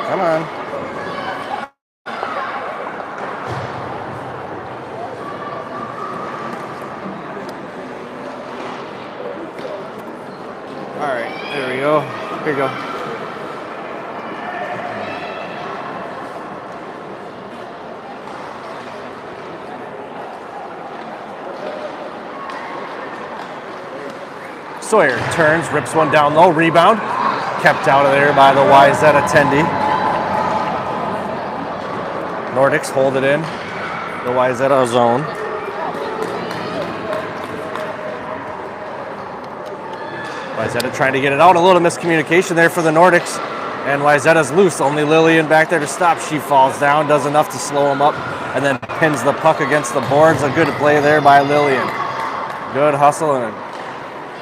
Come on. All right, there we go. Here you go. Sawyer turns, rips one down low, rebound. Kept out of there by the Wayzata attendee. Nordics hold it in the Wayzata zone. Wayzata trying to get it out. A little miscommunication there for the Nordics. And Wayzata's loose. Only Lillian back there to stop. She falls down, does enough to slow him up, and then pins the puck against the boards. A good play there by Lillian. Good hustle, and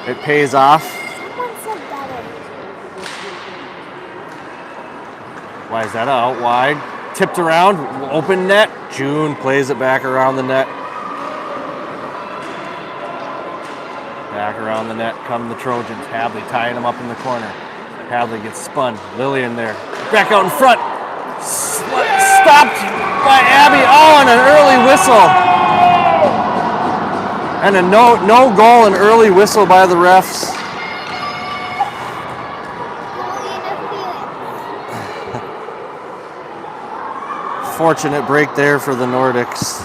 it pays off. Someone said better. Wayzata out wide. Tipped around. Open net. June plays it back around the net. Back around the net come the Trojans. Hadley tying them up in the corner. Hadley gets spun. Lillian there. Back out in front. Stopped by Abby. Oh, and an early whistle. And a no goal, an early whistle by the refs. Fortunate break there for the Nordics.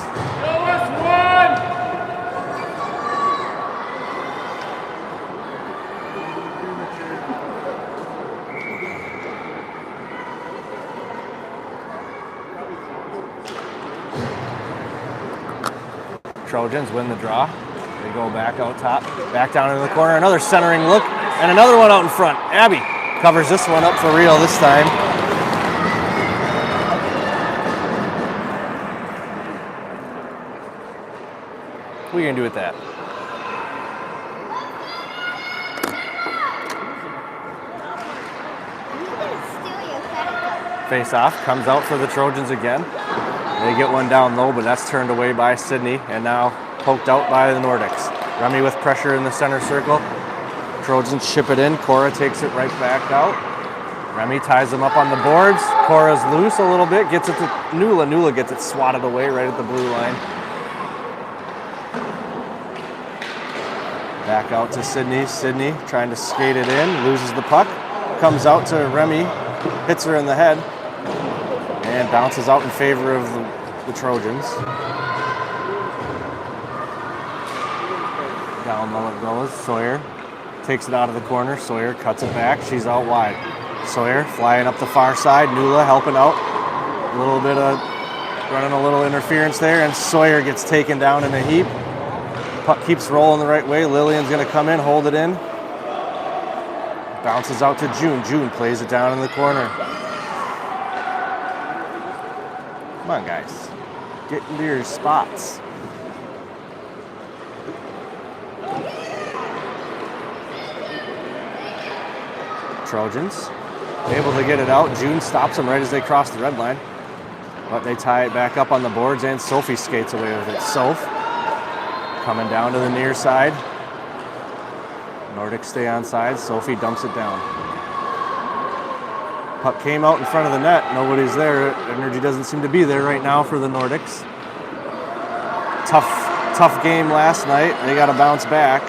Trojans win the draw. They go back out top, back down into the corner. Another centering look, and another one out in front. Abby covers this one up for real this time. What are you going to do with that? Face off, comes out for the Trojans again. They get one down low, but that's turned away by Sydney, and now poked out by the Nordics. Remy with pressure in the center circle. Trojans chip it in. Cora takes it right back out. Remy ties them up on the boards. Cora's loose a little bit, gets it to Nula. Nula gets it swatted away right at the blue line. Back out to Sydney. Sydney trying to skate it in, loses the puck. Comes out to Remy, hits her in the head, and bounces out in favor of the Trojans. Down low it goes. Sawyer takes it out of the corner. Sawyer cuts it back. She's out wide. Sawyer flying up the far side. Nula helping out. A little bit of running a little interference there, and Sawyer gets taken down in a heap. Puck keeps rolling the right way. Lillian's going to come in, hold it in. Bounces out to June. June plays it down in the corner. Come on, guys. Get into your spots. Trojans able to get it out. June stops them right as they cross the red line. But they tie it back up on the boards, and Sophie skates away with it. Soph coming down to the near side. Nordics stay on side. Sophie dumps it down. Puck came out in front of the net. Nobody's there. Energy doesn't seem to be there right now for the Nordics. Tough game last night. They got to bounce back.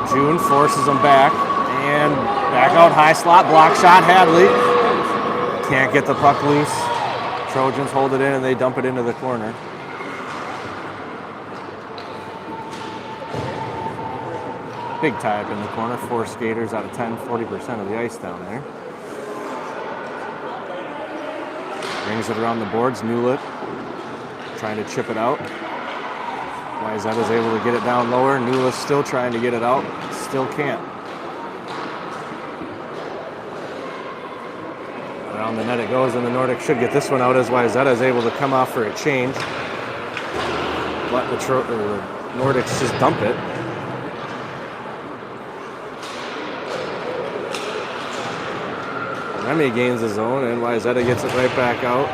June forces them back. And back out high slot. Block shot. Hadley can't get the puck loose. Trojans hold it in and they dump it into the corner. Big tie up in the corner. 4 skaters out of 10, 40% of the ice down there. Brings it around the boards. Newlet trying to chip it out. Wayzata's able to get it down lower. Newlet's still trying to get it out. Still can't. Around the net it goes, and the Nordic should get this one out as Wayzata is able to come off for a change. Let the Nordics just dump it. Remy gains his own, and Wayzata gets it right back out.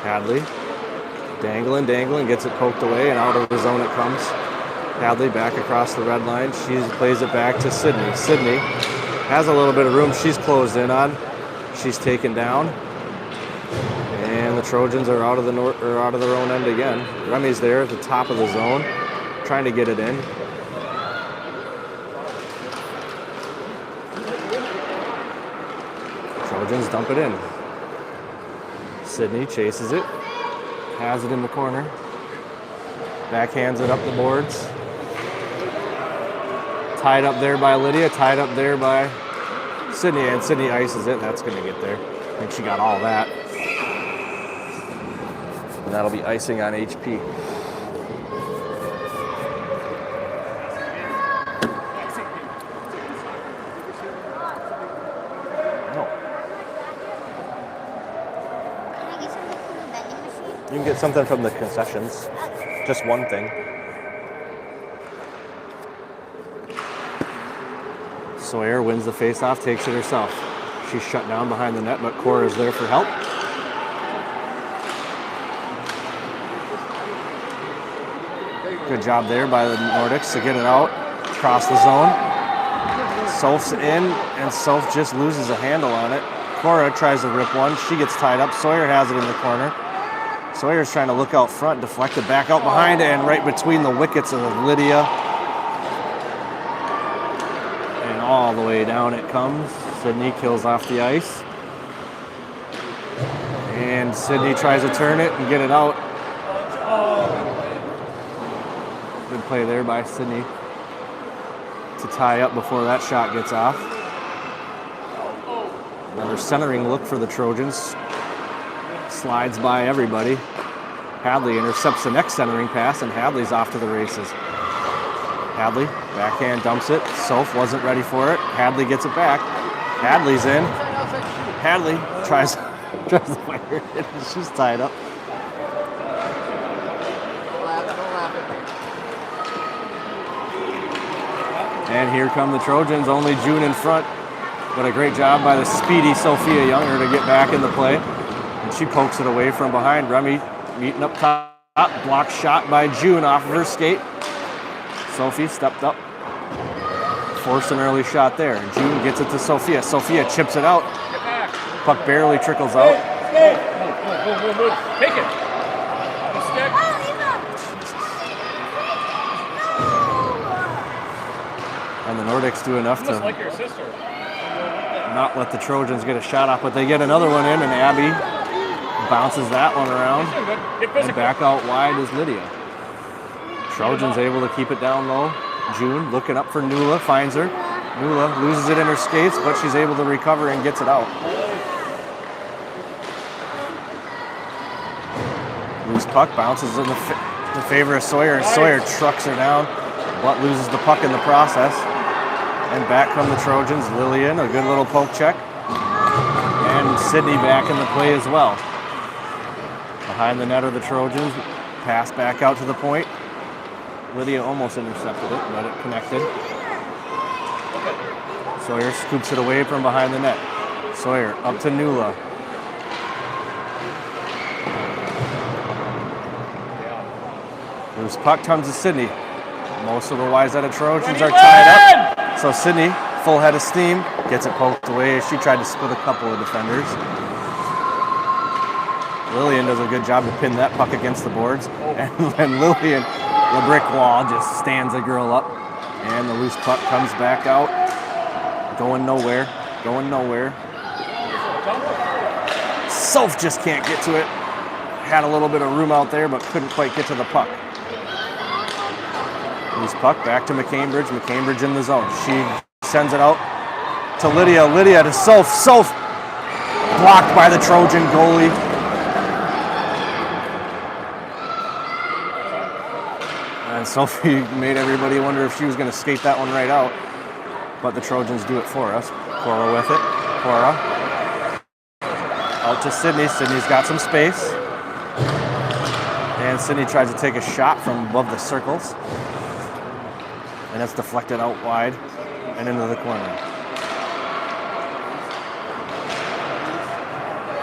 Hadley Dangling, gets it poked away, and out of the zone it comes. Hadley back across the red line. She plays it back to Sydney. Sydney has a little bit of room she's closed in on. She's taken down. And the Trojans are out of their own end again. Remy's there at the top of the zone, trying to get it in. Trojans dump it in. Sydney chases it, has it in the corner, backhands it up the boards. Tied up there by Lydia, tied up there by Sydney, and Sydney ices it. That's going to get there. I think she got all that. And that'll be icing on HP. You can get something from the concessions. Just one thing. Sawyer wins the faceoff, takes it herself. She's shut down behind the net, but Cora's there for help. Good job there by the Nordics to get it out across the zone. Soph's in, and Soph just loses a handle on it. Cora tries to rip one. She gets tied up. Sawyer has it in the corner. Sawyer's trying to look out front, deflect it back out behind, and right between the wickets of Lydia. And all the way down it comes. Sydney kills off the ice. And Sydney tries to turn it and get it out. Good play there by Sydney to tie up before that shot gets off. Another centering look for the Trojans. Slides by everybody. Hadley intercepts the next centering pass, and Hadley's off to the races. Hadley, backhand dumps it. Soph wasn't ready for it. Hadley gets it back. Hadley's in. Hadley tries to fire it. She's tied up. And here come the Trojans, only June in front. But a great job by the speedy Sophia Younger to get back in the play. And she pokes it away from behind. Remy meeting up top. Blocked shot by June off of her skate. Sophie stepped up. Forced an early shot there. June gets it to Sophia. Sophia chips it out. Puck barely trickles out. Take it. And the Nordics do enough to not let the Trojans get a shot off, but they get another one in, and Abby bounces that one around. And back out wide is Lydia. Trojans able to keep it down low. June looking up for Nula, finds her. Nula loses it in her skates, but she's able to recover and gets it out. Loose puck bounces in the favor of Sawyer, and Sawyer trucks her down, but loses the puck in the process. And back come the Trojans. Lillian, a good little poke check. And Sydney back in the play as well. Behind the net are the Trojans. Pass back out to the point. Lydia almost intercepted it, but it connected. Sawyer scoops it away from behind the net. Sawyer up to Nula. Loose puck comes to Sydney. Most of the Wayzata Trojans are tied up. So Sydney, full head of steam, gets it poked away. She tried to split a couple of defenders. Lillian does a good job to pin that puck against the boards. And then Lillian, the brick wall, just stands a girl up. And the loose puck comes back out. Going nowhere. Soph just can't get to it. Had a little bit of room out there, but couldn't quite get to the puck. Loose puck back to McCambridge. McCambridge in the zone. She sends it out to Lydia. Lydia to Soph. Soph blocked by the Trojan goalie. And Sophie made everybody wonder if she was going to skate that one right out. But the Trojans do it for us. Cora with it. Cora. Out to Sydney. Sydney's got some space. And Sydney tries to take a shot from above the circles. And it's deflected out wide and into the corner.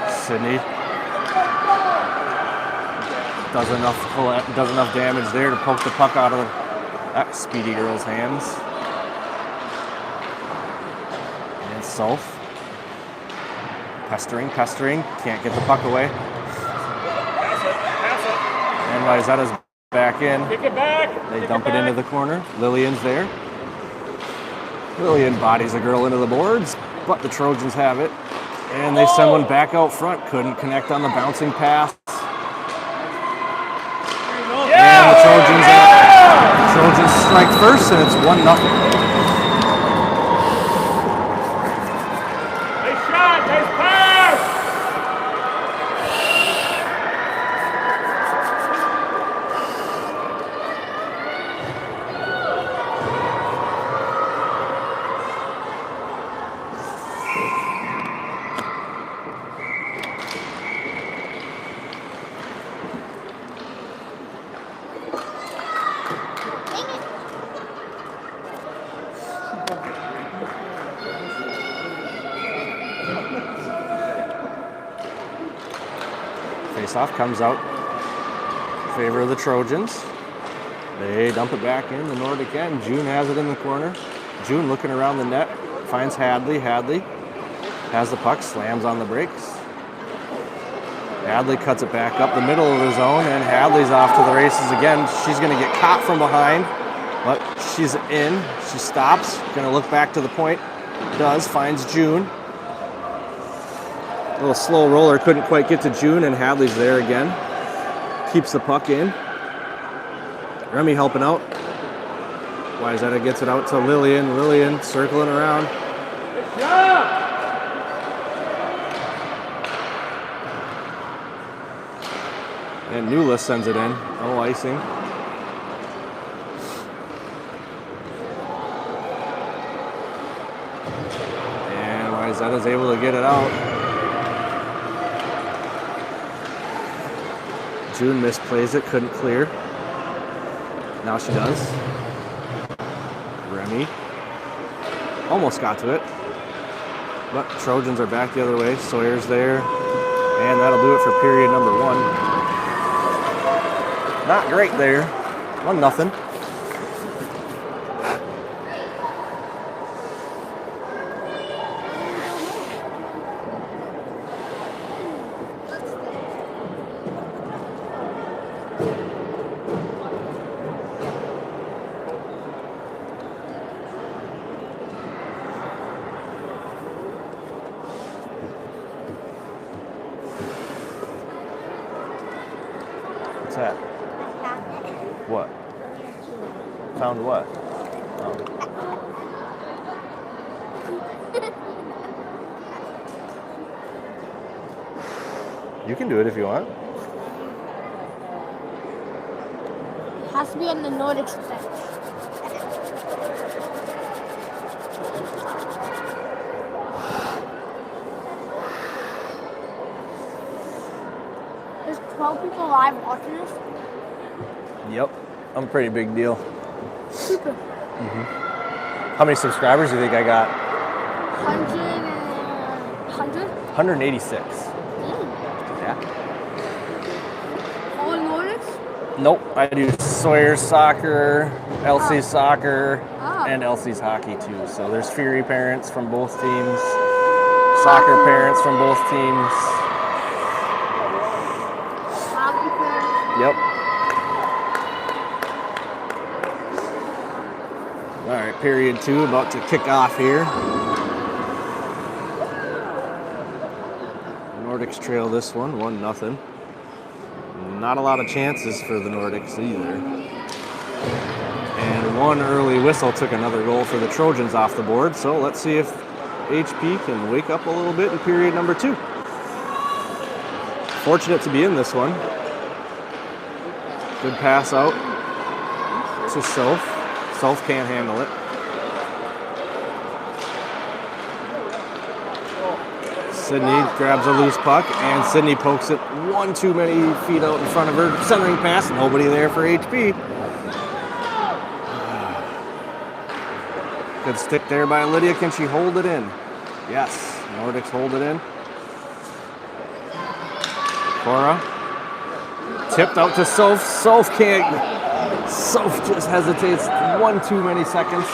Sydney Does enough damage there to poke the puck out of that speedy girl's hands. And Soph. Pestering, can't get the puck away. And Wayzata's back in. Kick it back. They dump it into the corner. Lillian's there. Lillian bodies a girl into the boards, but the Trojans have it. And they send one back out front. Couldn't connect on the bouncing pass. And the Trojans strike first, and it's 1-0. Nice shot, nice pass. Face-off comes out in favor of the Trojans. They dump it back in, the Nordic end. June has it in the corner. June looking around the net, finds Hadley. Hadley has the puck, slams on the brakes. Hadley cuts it back up the middle of the zone, and Hadley's off to the races again. She's going to get caught from behind, but she's in. She stops, going to look back to the point. Does, finds June. A little slow roller, couldn't quite get to June, and Hadley's there again. Keeps the puck in. Remy helping out. Wayzata gets it out to Lillian. Lillian circling around. Good job. And Nula sends it in. No icing. And Wayzata's able to get it out. June misplays it, couldn't clear. Now she does. Remy almost got to it, but Trojans are back the other way. Sawyer's there, and that'll do it for period number 1. Not great there. 1-0. What's that? What? Found what? Oh. You can do it if you want. It has to be on the Nordic side. There's 12 people live watching this. Yep. I'm a pretty big deal. Super. How many subscribers do you think I got? 100? 186. Yeah. All Nordics? Nope. I do Sawyer's soccer, Elsie's soccer, Oh. and Elsie's hockey too. So there's Fury parents from both teams, soccer parents from both teams. Hockey players. Yep. All right, period 2 about to kick off here. Nordics trail this one, 1-0. Not a lot of chances for the Nordics either. And one early whistle took another goal for the Trojans off the board. So let's see if HP can wake up a little bit in period number 2. Fortunate to be in this one. Good pass out to Soph. Soph can't handle it. Sydney grabs a loose puck, and Sydney pokes it one too many feet out in front of her. Centering pass, nobody there for HP. Good stick there by Lydia. Can she hold it in? Yes, Nordics hold it in. Cora Tipped out to Soph. Soph just hesitates one too many seconds.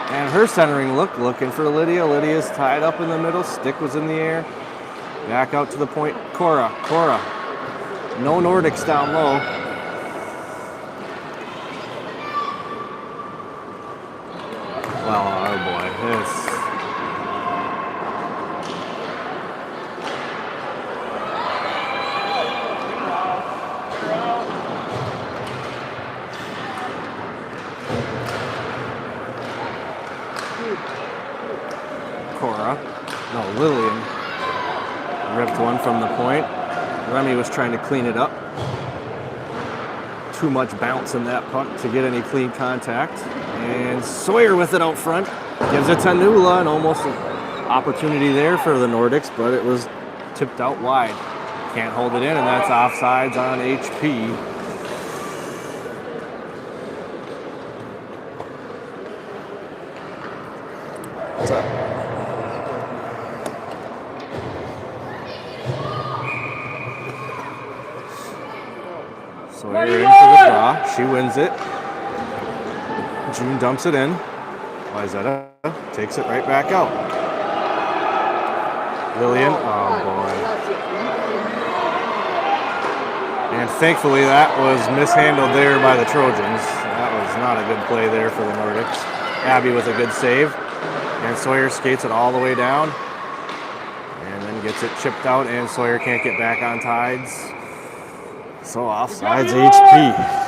And her centering look, looking for Lydia. Lydia's tied up in the middle. Stick was in the air. Back out to the point. Cora. No Nordics down low. Well, oh boy. Lillian ripped one from the point. Remy was trying to clean it up. Too much bounce in that puck to get any clean contact. And Sawyer with it out front. Gives it to Nula, and almost an opportunity there for the Nordics, but it was tipped out wide. Can't hold it in, and that's offsides on HP. What's up? Sawyer in for the draw. She wins it. June dumps it in. Wayzata takes it right back out. Lillian, oh boy. And thankfully that was mishandled there by the Trojans. That was not a good play there for the Nordics. Abby with a good save. And Sawyer skates it all the way down. And then gets it chipped out, and Sawyer can't get back on tides. So offsides HP.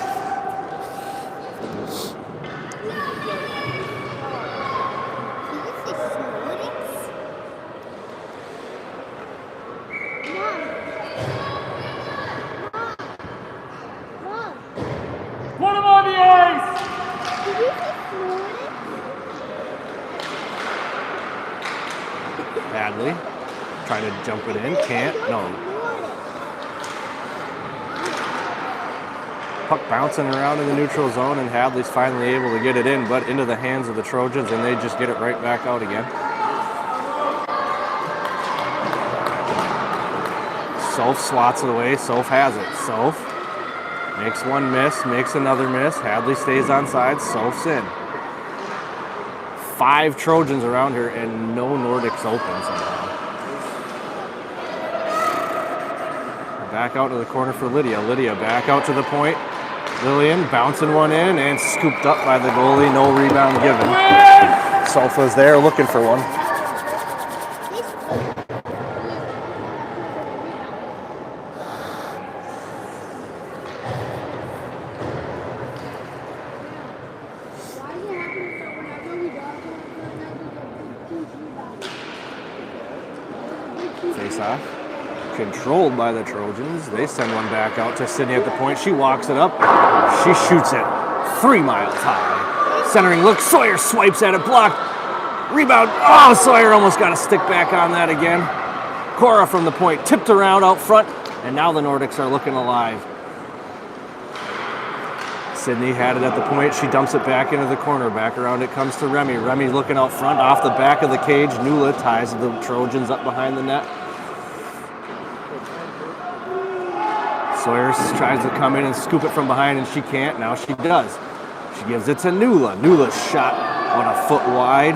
Put him on the ice! Hadley trying to jump it in, can't, no. Puck bouncing around in the neutral zone, and Hadley's finally able to get it in, but into the hands of the Trojans, and they just get it right back out again. Soph swats it away. Soph has it. Soph makes one miss, makes another miss. Hadley stays on side. Soph's in. 5 Trojans around her, and no Nordics open somehow. Back out to the corner for Lydia. Lydia back out to the point. Lillian bouncing one in and scooped up by the goalie. No rebound given. Soph was there looking for one. Face off. Controlled by the Trojans. They send one back out to Sydney at the point. She walks it up. She shoots it 3 miles high. Centering look. Sawyer swipes at it. Blocked. Rebound. Oh, Sawyer almost got a stick back on that again. Cora from the point. Tipped around out front. And now the Nordics are looking alive. Sydney had it at the point. She dumps it back into the corner. Back around it comes to Remy. Remy's looking out front off the back of the cage. Nula ties the Trojans up behind the net. Sawyer tries to come in and scoop it from behind, and she can't. Now she does. She gives it to Nula. Nula's shot on a foot wide.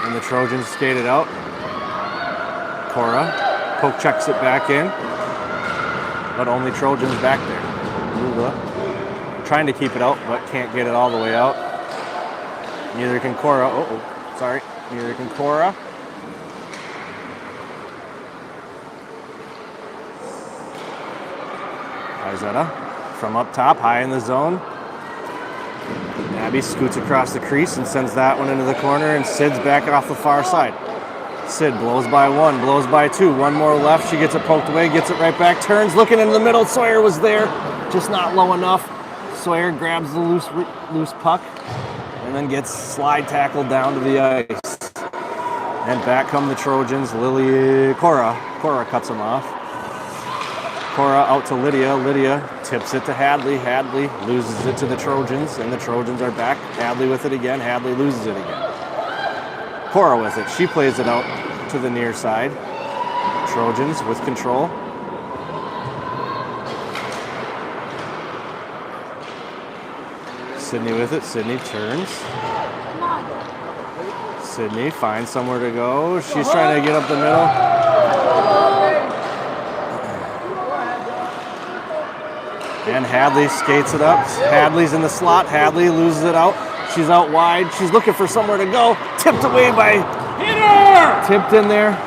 And the Trojans skate it out. Cora poke checks it back in. But only Trojans back there. Nula trying to keep it out, but can't get it all the way out. Neither can Cora. Neither can Cora. Wayzata from up top, high in the zone. Abby scoots across the crease and sends that one into the corner, and Sid's back off the far side. Sid blows by 1, blows by 2. 1 more left. She gets it poked away, gets it right back, turns, looking into the middle. Sawyer was there, just not low enough. Sawyer grabs the loose puck and then gets slide tackled down to the ice. And back come the Trojans. Cora cuts them off. Cora out to Lydia. Lydia tips it to Hadley. Hadley loses it to the Trojans, and the Trojans are back. Hadley with it again. Hadley loses it again. Cora with it. She plays it out to the near side. Trojans with control. Sydney with it. Sydney turns. Sydney finds somewhere to go. She's trying to get up the middle. And Hadley skates it up. Hadley's in the slot. Hadley loses it out. She's out wide. She's looking for somewhere to go. Tipped away by... Hit her! Tipped in there.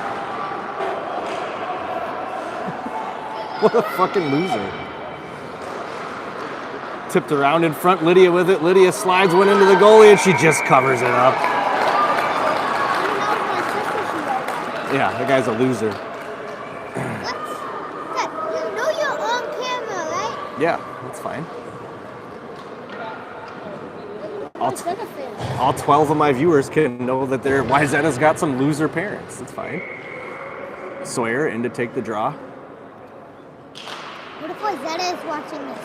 What a fucking loser. Tipped around in front. Lydia with it. Lydia slides one into the goalie, and she just covers it up. Yeah, that guy's a loser. You know you're on camera, right? Yeah, that's fine. All 12 of my viewers can know that their Wayzata's got some loser parents. That's fine. Sawyer in to take the draw. What if Wayzata is watching this?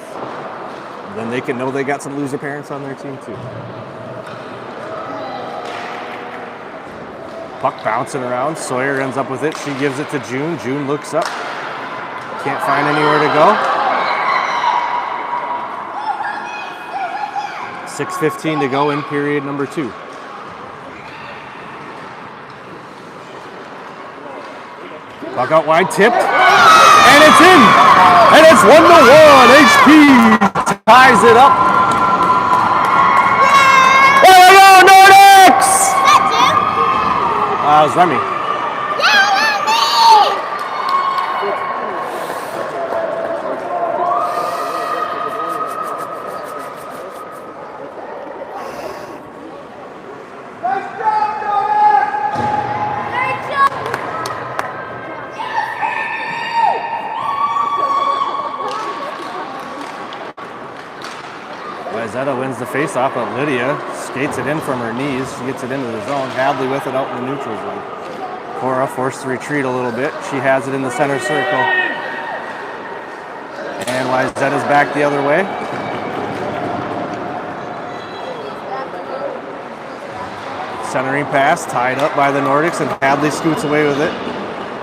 Then they can know they got some loser parents on their team too. Puck bouncing around. Sawyer ends up with it. She gives it to June. June looks up. Can't find anywhere to go. 6:15 to go in period number 2. Puck out wide, tipped, and it's in! And it's 1-1. HP ties it up. There we go, Nordics! It was Remy. Wayzata wins the faceoff, but Lydia skates it in from her knees. She gets it into the zone. Hadley with it out in the neutral zone. Cora forced to retreat a little bit. She has it in the center circle. And Wayzata's back the other way. Centering pass, tied up by the Nordics, and Hadley scoots away with it.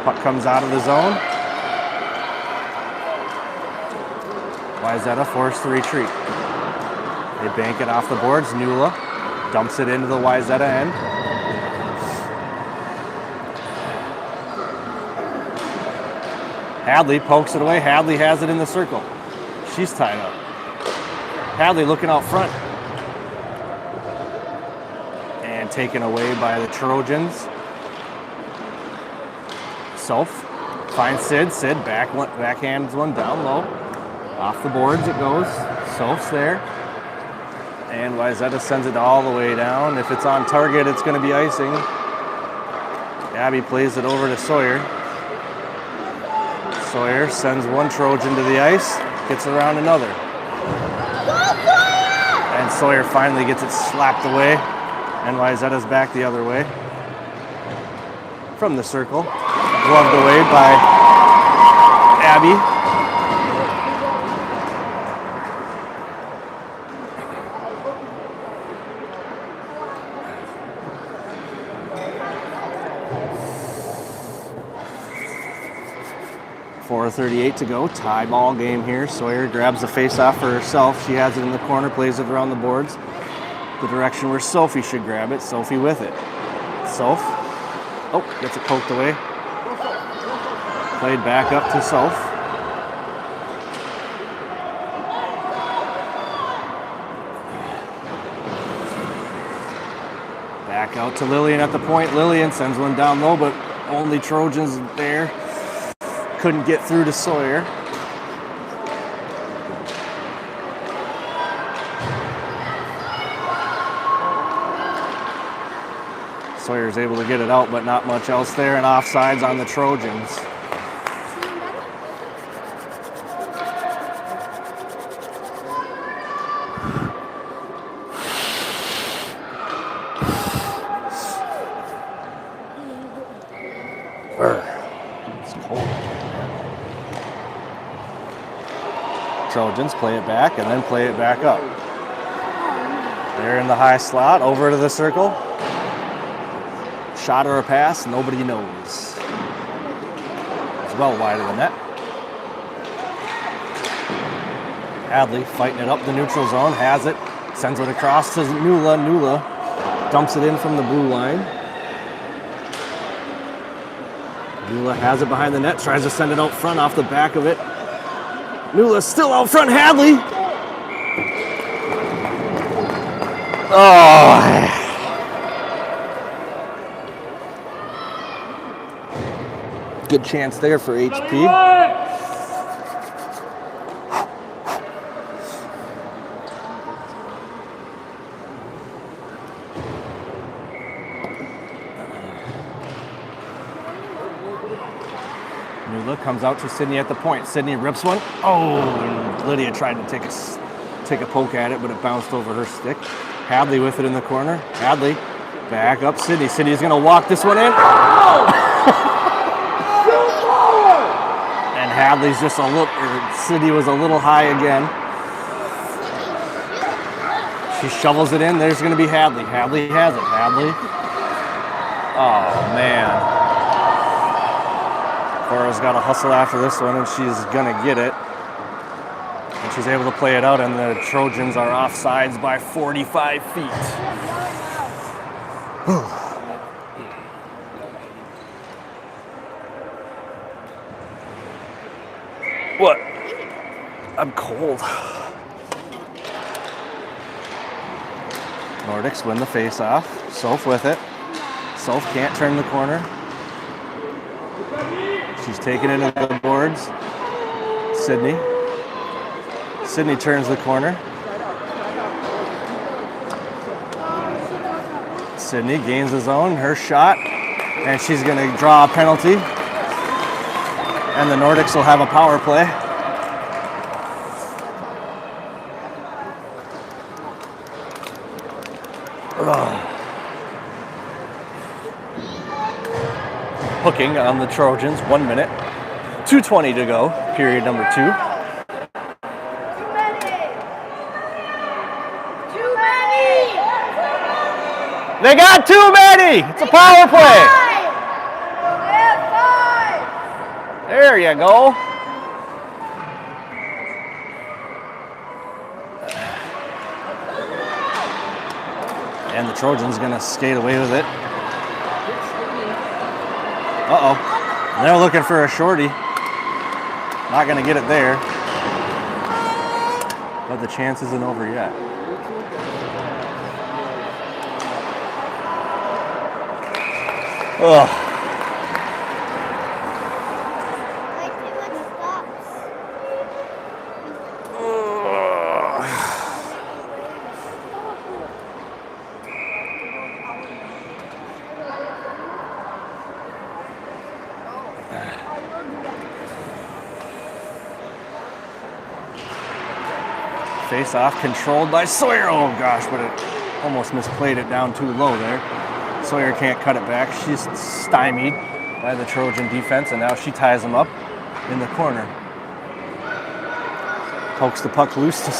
Puck comes out of the zone. Wayzata forced to retreat. They bank it off the boards. Nula dumps it into the Wayzata end. Hadley pokes it away. Hadley has it in the circle. She's tied up. Hadley looking out front. And taken away by the Trojans. Soph finds Sid. Sid backhands one down low. Off the boards it goes. Soph's there. And Wayzata sends it all the way down. If it's on target, it's going to be icing. Abby plays it over to Sawyer. Sawyer sends one Trojan to the ice, gets around another. And Sawyer finally gets it slapped away. And Wayzata's back the other way. From the circle. Gloved away by Abby. 4:38 to go. Tie ball game here. Sawyer grabs the face-off for herself. She has it in the corner, plays it around the boards. The direction where Sophie should grab it. Sophie with it. Soph. Oh, gets it poked away. Played back up to Soph. Back out to Lillian at the point. Lillian sends one down low, but only Trojans there. Couldn't get through to Sawyer. Sawyer's able to get it out, but not much else there, and offsides on the Trojans. It's cold. Trojans play it back and then play it back up. They're in the high slot, over to the circle. Shot or a pass, nobody knows. It's well wide of the net. Hadley fighting it up the neutral zone, has it, sends it across to Nula. Nula dumps it in from the blue line. Nula has it behind the net, tries to send it out front off the back of it. Nula still out front, Hadley. Oh. Good chance there for HP. Nula comes out to Sydney at the point. Sydney rips one. Oh, and Lydia tried to take a poke at it, but it bounced over her stick. Hadley with it in the corner. Hadley back up Sydney. Sydney's going to walk this one in. And Hadley's just a little, Sydney was a little high again. She shovels it in. There's going to be Hadley. Hadley has it. Hadley. Oh, man. Cora's got to hustle after this one, and she's going to get it. And she's able to play it out, and the Trojans are offsides by 45 feet. What? I'm cold. Nordics win the face-off. Soph with it. Soph can't turn the corner. She's taking it into the boards. Sydney. Sydney turns the corner. Sydney gains the zone, her shot, and she's going to draw a penalty. And the Nordics will have a power play. Hooking on the Trojans, 1 minute. 2:20 to go, period number 2. They got too many! It's a power play! There you go. And the Trojans gonna skate away with it. Uh-oh. They're looking for a shorty. Not gonna get it there. But the chance isn't over yet. Ugh. Face off controlled by Sawyer. Oh gosh, but it almost misplayed it down too low there. Sawyer can't cut it back. She's stymied by the Trojan defense, and now she ties them up in the corner. Pokes the puck loose to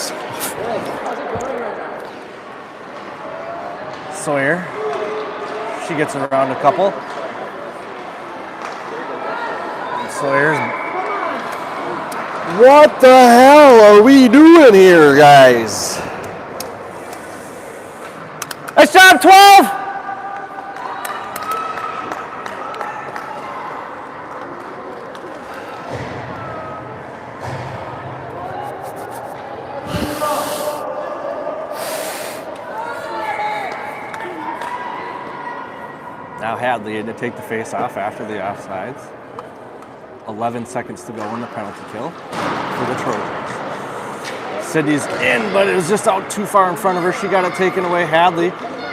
Sawyer. She gets around a couple. And Sawyer's. What the hell are we doing here, guys? That's job 12! Now Hadley had to take the face off after the offsides. 11 seconds to go in the penalty kill for the Trojans. Sydney's in, but it was just out too far in front of her. She got it taken away. Hadley,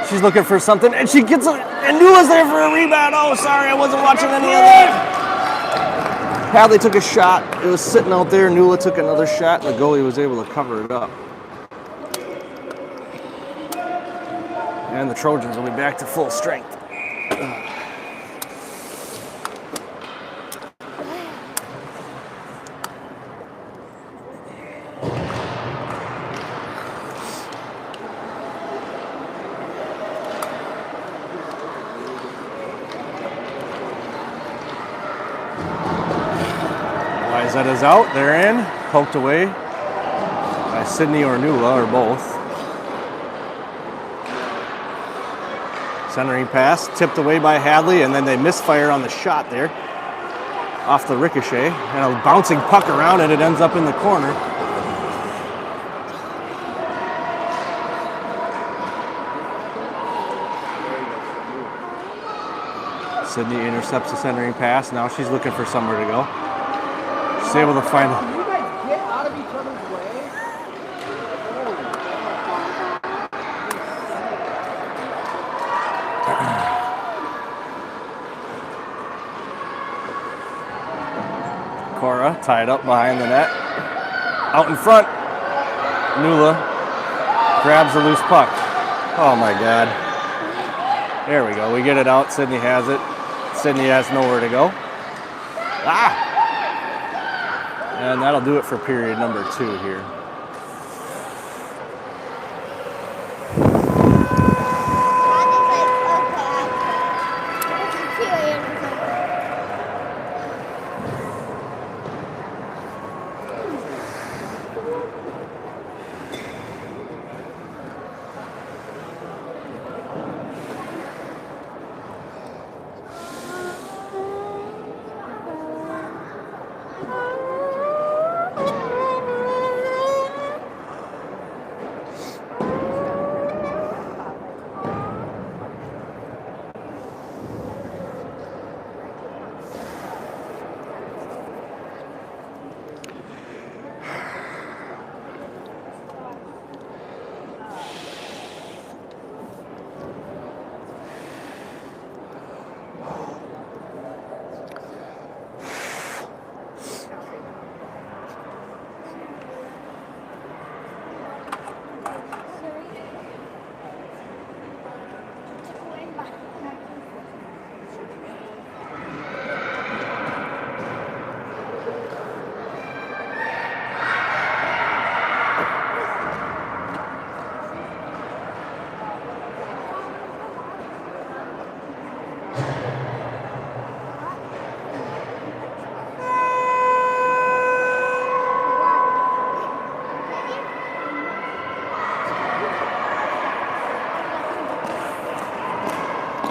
she's looking for something, and she gets it, and Nula's there for a rebound. Oh, sorry, I wasn't watching any of that. Hadley took a shot. It was sitting out there. Nula took another shot, and the goalie was able to cover it up. And the Trojans will be back to full strength. Wayzata's out. They're in. Poked away by Sydney or Nula, or both. Centering pass, tipped away by Hadley, and then they misfire on the shot there. Off the ricochet, and a bouncing puck around it. It ends up in the corner. Sydney intercepts the centering pass. Now she's looking for somewhere to go. She's able to find it. You guys get out of each other's way. Cora tied up behind the net. Out in front. Nula grabs the loose puck. Oh my God. There we go. We get it out. Sydney has it. Sydney has nowhere to go. Ah! And that'll do it for period number 2 here.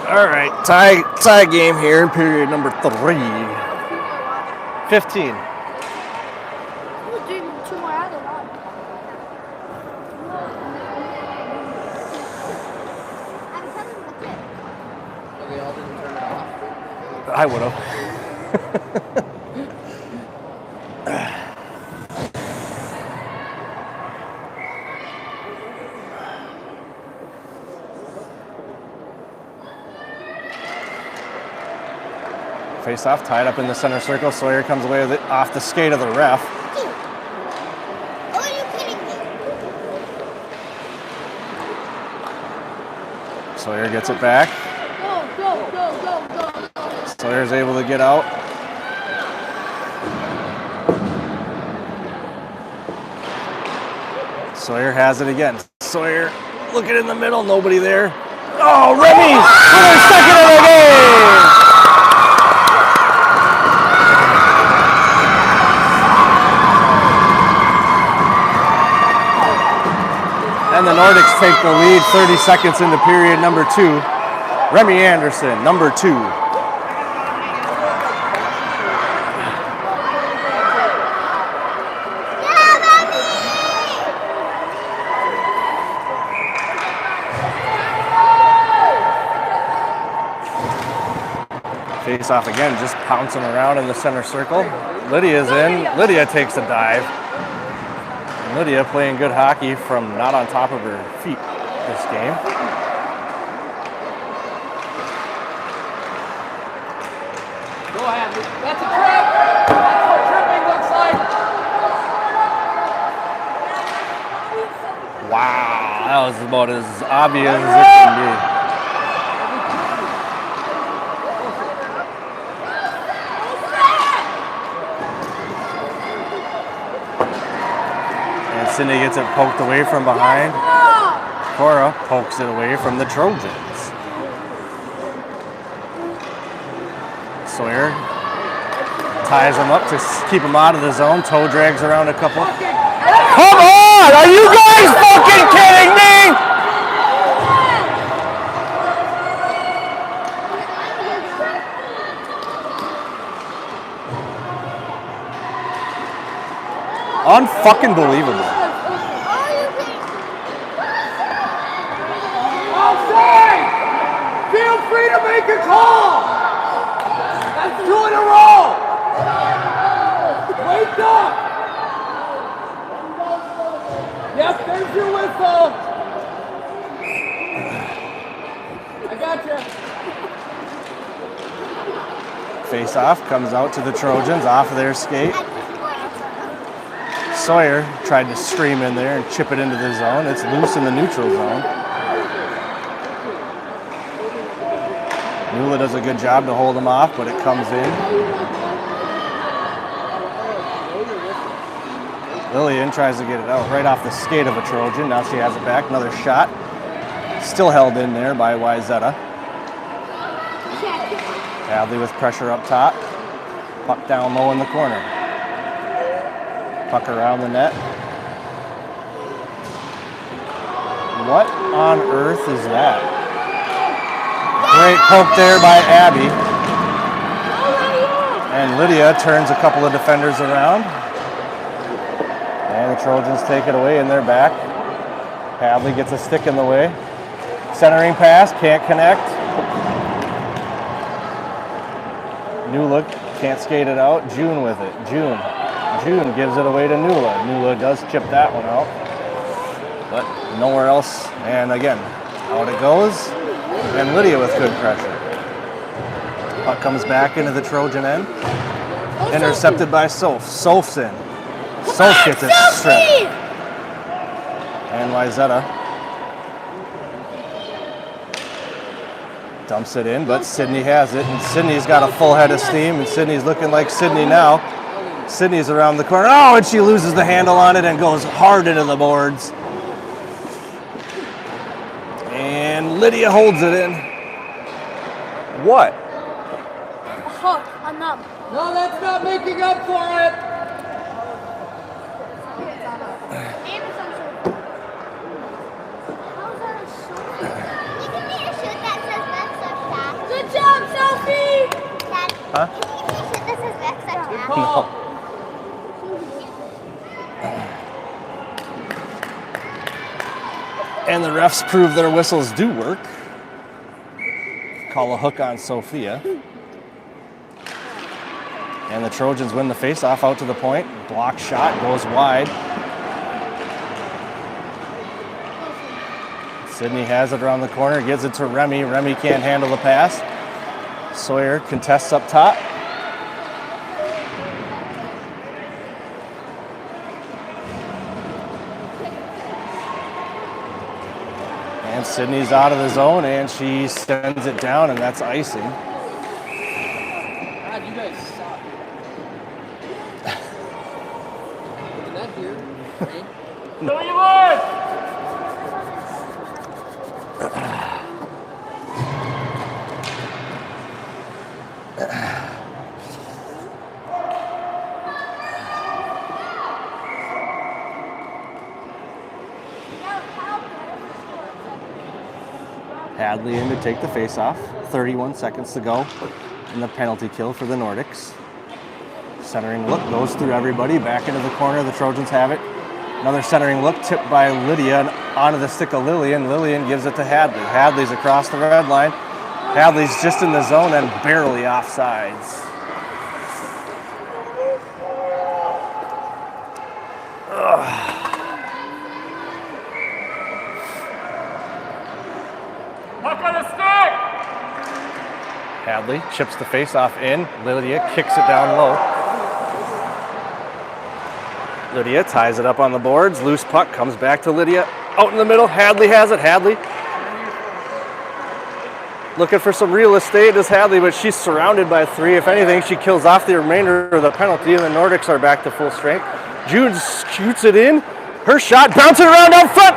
All right, tie game here in period number 3. 15. We'll do 2 more out of that. I'm telling the kid. So they all didn't turn it off. I would have. Face off, tied up in the center circle. Sawyer comes away with it off the skate of the ref. Oh, are you kidding me? Sawyer gets it back. Go. Sawyer's able to get out. Sawyer has it again. Sawyer looking in the middle, nobody there. Oh, Remy with her second of the game! And the Nordics take the lead 30 seconds into period number 2. Remy Anderson, number 2. Face off again, just pouncing around in the center circle. Lydia's in. Lydia takes a dive. And Lydia playing good hockey from not on top of her feet this game. Go ahead. That's a trip. That's what tripping looks like. Wow, that was about as obvious as it can be. Sydney gets it poked away from behind. Cora pokes it away from the Trojans. Sawyer ties him up to keep him out of the zone. Toe drags around a couple. Come on! Are you guys fucking kidding me? Unfucking believable. Outside! Feel free to make a call! That's 2 in a row! Wake up! Yep, there's your whistle! I got you. Face off comes out to the Trojans off of their skate. Sawyer tried to stream in there and chip it into the zone. It's loose in the neutral zone. Nula does a good job to hold him off, but it comes in. Lillian tries to get it out right off the skate of a Trojan. Now she has it back. Another shot. Still held in there by Wayzata. Hadley with pressure up top. Puck down low in the corner. Puck around the net. What on earth is that? Great poke there by Abby. And Lydia turns a couple of defenders around. And the Trojans take it away and they're back. Hadley gets a stick in the way. Centering pass, can't connect. Nula can't skate it out. June with it. June gives it away to Nula. Nula does chip that one out. But nowhere else. And again, out it goes. And Lydia with good pressure. Puck comes back into the Trojan end. Intercepted by Soph. Soph's in. Soph gets it stripped. And Wayzata dumps it in, but Sydney has it. And Sydney's got a full head of steam. And Sydney's looking like Sydney now. Sydney's around the corner. Oh, and she loses the handle on it and goes hard into the boards. And Lydia holds it in. What? A hook on them. No, that's not making up for it! Good job, Sophie! Huh? No. And the refs prove their whistles do work. Call a hook on Sophia. And the Trojans win the faceoff out to the point. Block shot goes wide. Sydney has it around the corner, gives it to Remy. Remy can't handle the pass. Sawyer contests up top. And Sydney's out of the zone, and she sends it down, and that's icing. God, you guys suck. Look at that here. Right? Show you what? Hadley in to take the face-off. 31 seconds to go in the penalty kill for the Nordics. Centering look goes through everybody. Back into the corner. The Trojans have it. Another centering look tipped by Lydia and onto the stick of Lillian. Lillian gives it to Hadley. Hadley's across the red line. Hadley's just in the zone and barely offsides. Puck on the stick! Hadley chips the face-off in. Lydia kicks it down low. Lydia ties it up on the boards. Loose puck comes back to Lydia. Out in the middle. Hadley has it. Hadley looking for some real estate is Hadley, but she's surrounded by three. If anything, she kills off the remainder of the penalty, and the Nordics are back to full strength. June shoots it in. Her shot bouncing around out front.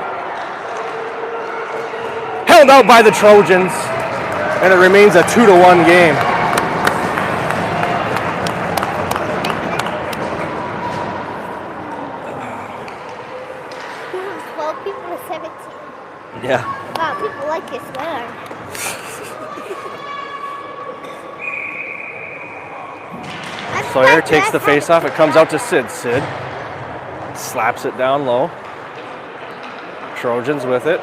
Held out by the Trojans, and it remains a 2-1 game. Sawyer takes the face off. It comes out to Sid. Sid slaps it down low. Trojans with it.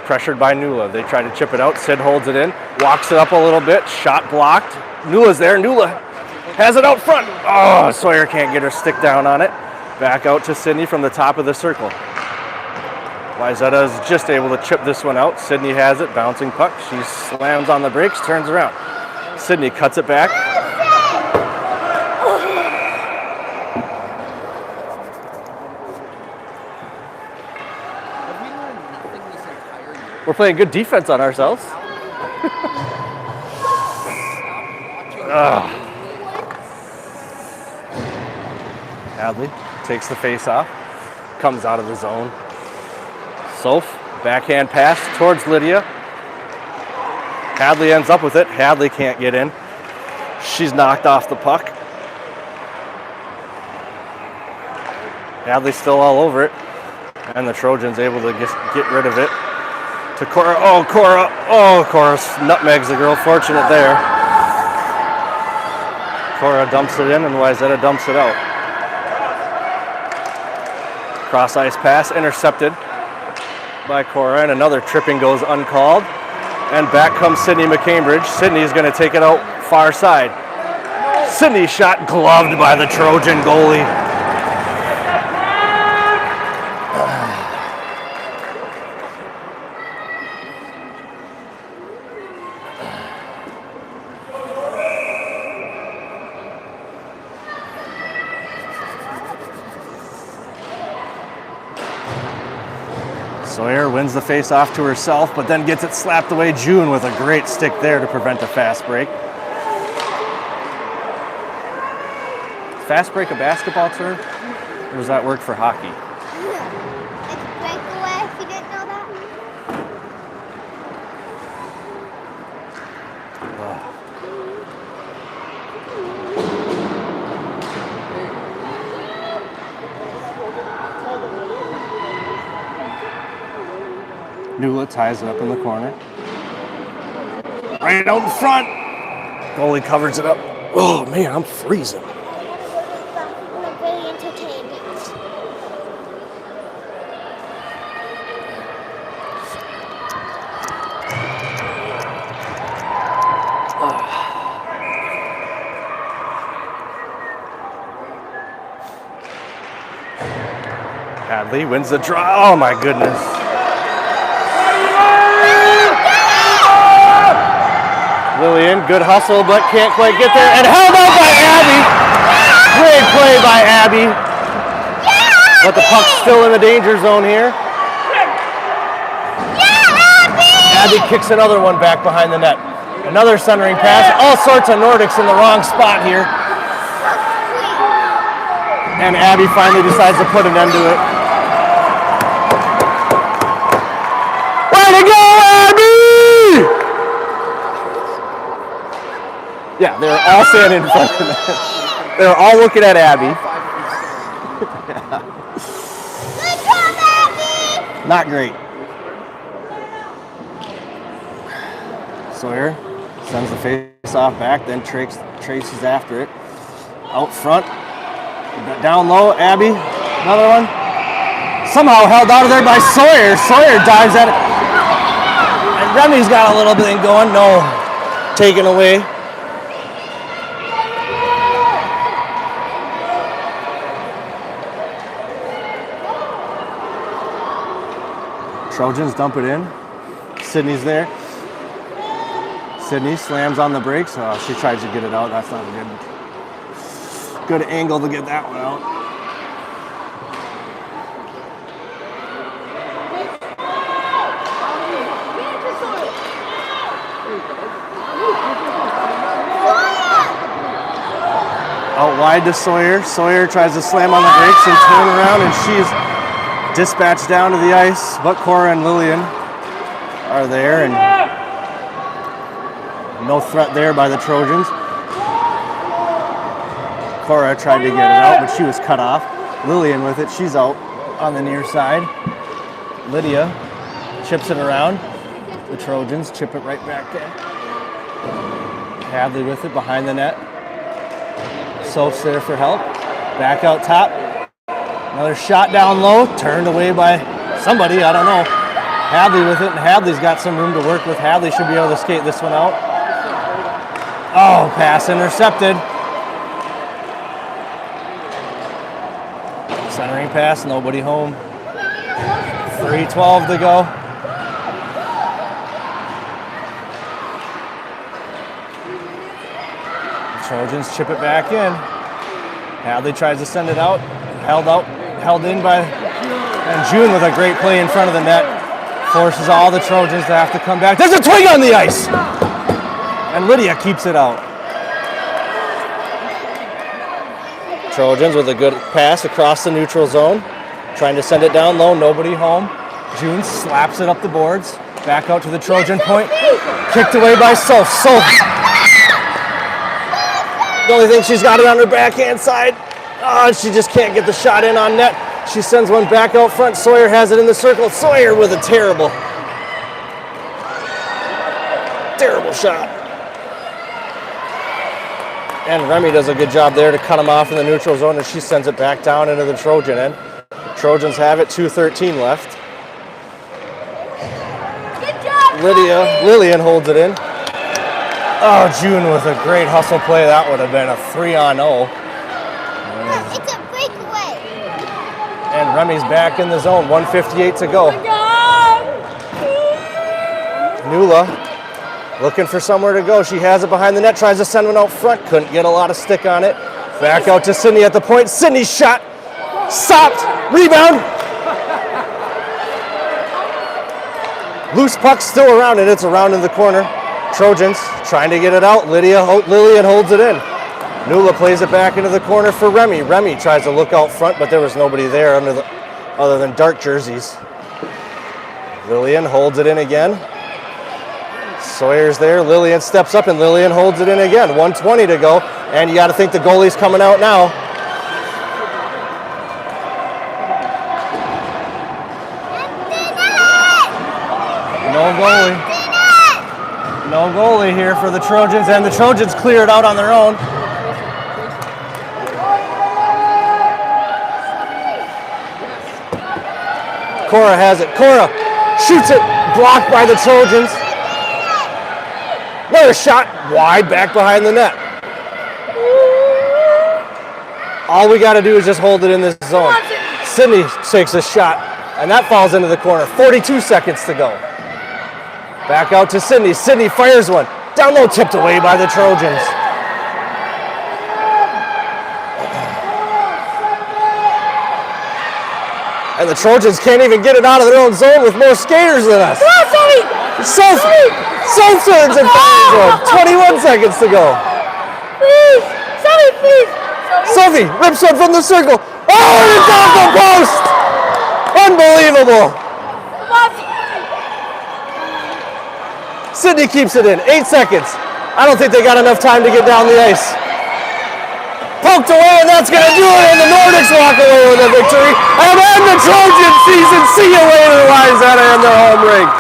Pressured by Nula. They try to chip it out. Sid holds it in. Walks it up a little bit. Shot blocked. Nula's there. Nula has it out front. Oh, Sawyer can't get her stick down on it. Back out to Sydney from the top of the circle. Wayzata is just able to chip this one out. Sydney has it, bouncing puck. She slams on the brakes, turns around. Sydney cuts it back. We're playing good defense on ourselves. Hadley takes the face off, comes out of the zone. Soph, backhand pass towards Lydia. Hadley ends up with it. Hadley can't get in. She's knocked off the puck. Hadley's still all over it. And the Trojans able to get rid of it. To Cora. Oh, Cora. Oh, Cora nutmegs the girl. Fortunate there. Cora dumps it in and Wayzata dumps it out. Cross ice pass intercepted by Cora, and another tripping goes uncalled. And back comes Sydney McCambridge. Sydney's going to take it out far side. Sydney shot gloved by the Trojan goalie. Sawyer wins the face-off to herself, but then gets it slapped away. June with a great stick there to prevent a fast break. Fast break a basketball term? Or does that work for hockey? It's breakaway, if you didn't know that. Nula ties it up in the corner. Right out in front. Goalie covers it up. Oh man, I'm freezing. I'm very entertained. Hadley wins the draw. Oh my goodness. Lillian, good hustle, but can't quite get there. And held out by Abby. Great play by Abby. But the puck's still in the danger zone here. Abby kicks another one back behind the net. Another centering pass. All sorts of Nordics in the wrong spot here. And Abby finally decides to put an end to it. Way to go, Abby! Yeah, they were all standing in front of that. They were all looking at Abby. Good job, Abby! Not great. Sawyer sends the face-off back, then traces after it. Out front. Down low, Abby. Another one. Somehow held out of there by Sawyer. Sawyer dives at it. And Remy's got a little bit going. No. Taken away. Trojans dump it in. Sydney's there. Sydney slams on the brakes. Oh, she tries to get it out. That's not a good angle to get that one out. Out wide to Sawyer. Sawyer tries to slam on the brakes and turn around, and she's dispatched down to the ice, but Cora and Lillian are there, and no threat there by the Trojans. Cora tried to get it out, but she was cut off. Lillian with it, she's out on the near side. Lydia chips it around. The Trojans chip it right back in. Hadley with it behind the net. Soap's there for help. Back out top. Another shot down low, turned away by somebody, I don't know. Hadley with it, and Hadley's got some room to work with. Hadley should be able to skate this one out. Oh, pass intercepted. Centering pass, nobody home. 3:12 to go. The Trojans chip it back in. Hadley tries to send it out, held in by, and June with a great play in front of the net. Forces all the Trojans to have to come back. There's a twig on the ice! And Lydia keeps it out. Trojans with a good pass across the neutral zone. Trying to send it down low, nobody home. June slaps it up the boards. Back out to the Trojan point. Kicked away by Soph. Soph. The only thing she's got it on her backhand side. Oh, she just can't get the shot in on net. She sends one back out front. Sawyer has it in the circle. Sawyer with a terrible shot. And Remy does a good job there to cut him off in the neutral zone, and she sends it back down into the Trojan end. Trojans have it, 2:13 left. Good job, Lillian holds it in. Oh, June with a great hustle play. That would have been a 3-on-0. It's a breakaway. And Remy's back in the zone, 1:58 to go. Nula looking for somewhere to go. She has it behind the net, tries to send one out front. Couldn't get a lot of stick on it. Back out to Sydney at the point. Sydney's shot. Stopped. Rebound. Loose puck still around it. It's around in the corner. Trojans trying to get it out. Lillian holds it in. Nula plays it back into the corner for Remy. Remy tries to look out front, but there was nobody there other than dark jerseys. Lillian holds it in again. Sawyer's there. Lillian steps up, and Lillian holds it in again. 1:20 to go, and you got to think the goalie's coming out now. No goalie. No goalie here for the Trojans, and the Trojans clear it out on their own. Cora has it. Cora shoots it, blocked by the Trojans. Another shot wide back behind the net. All we got to do is just hold it in this zone. Sydney takes a shot, and that falls into the corner. 42 seconds to go. Back out to Sydney. Sydney fires one. Down low, tipped away by the Trojans. And the Trojans can't even get it out of their own zone with more skaters than us. Sophie turns and fires one. 21 seconds to go. Please. Sophie rips one from the circle. Oh, it's off the post! Unbelievable. Sydney keeps it in. 8 seconds. I don't think they got enough time to get down the ice. Poked away, and that's going to do it, and the Nordics walk away with a victory. And end the Trojan season. See you later, Wayzata, and their home rink.